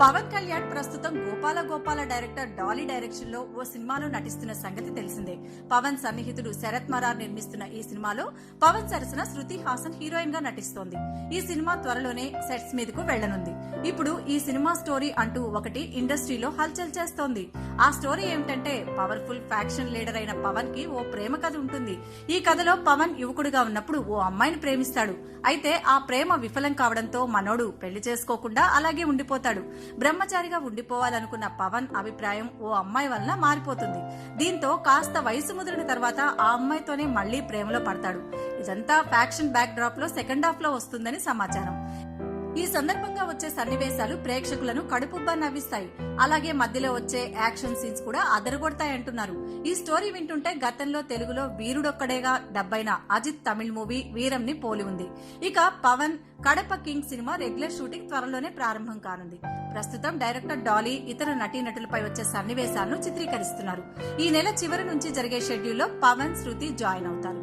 పవన్ కళ్యాణ్ ప్రస్తుతం Gopala Gopala director Dolly direction లో ఓ సినిమాలో నటిస్తున్న సంగతి తెలిసిందే. పవన్ సన్నిహితుడు శరత్ మరార్ నిర్మిస్తున్న ఈ సినిమాలో పవన్ సరసన శృతి హాసన్ హీరోయిన్ గా నటిస్తోంది. ఈ సినిమా త్వరలోనే సెట్స్ మీదకు వెళ్లనుంది. ఇప్పుడు ఈ సినిమా స్టోరీ అంటూ ఒకటి ఇండస్ట్రీలో హల్చల్ చేస్తోంది. ఆ స్టోరీ ఏమిటంటే, పవర్ఫుల్ ఫ్యాక్షన్ లీడర్ అయిన పవన్ కి ఓ ప్రేమ కథ ఉంటుంది. ఈ కథలో పవన్ యువకుడిగా ఉన్నప్పుడు ఓ అమ్మాయిని ప్రేమిస్తాడు. అయితే ఆ ప్రేమ విఫలం కావడంతో మనోడు పెళ్లి చేసుకోకుండా అలాగే ఉండిపోతాడు. బ్రహ్మచారిగా ఉండిపోవాలనుకున్న పవన్ అభిప్రాయం ఓ అమ్మాయి వలన మారిపోతుంది. దీంతో కాస్త వయసు ముదిరిన తర్వాత ఆ అమ్మాయితోనే మళ్లీ ప్రేమలో పడతాడు. ఇదంతా ఫ్యాక్షన్ బ్యాక్ డ్రాప్ లో సెకండ్ హాఫ్ లో వస్తుందని సమాచారం. ఈ సందర్భంగా వచ్చే సన్నివేశాలు ప్రేక్షకులను కడుపుబ్బా నవ్విస్తాయి. అలాగే మధ్యలో వచ్చే యాక్షన్ సీన్స్ కూడా అదరగొడతాయంటున్నారు. ఈ స్టోరీ వింటుంటే గతంలో తెలుగులో వీరుడొక్కడేగా డబ్బైన అజిత్ తమిళ్ మూవీ వీరంని పోలి ఉంది. ఇక పవన్ కడప కింగ్ సినిమా రెగ్యులర్ షూటింగ్ త్వరలోనే ప్రారంభం కానుంది. ప్రస్తుతం డైరెక్టర్ డాలీ ఇతర నటీనటులపై వచ్చే సన్నివేశాలను చిత్రీకరిస్తున్నారు. ఈ నెల చివరి నుంచి జరిగే షెడ్యూల్లో పవన్, శృతి జాయిన్ అవుతారు.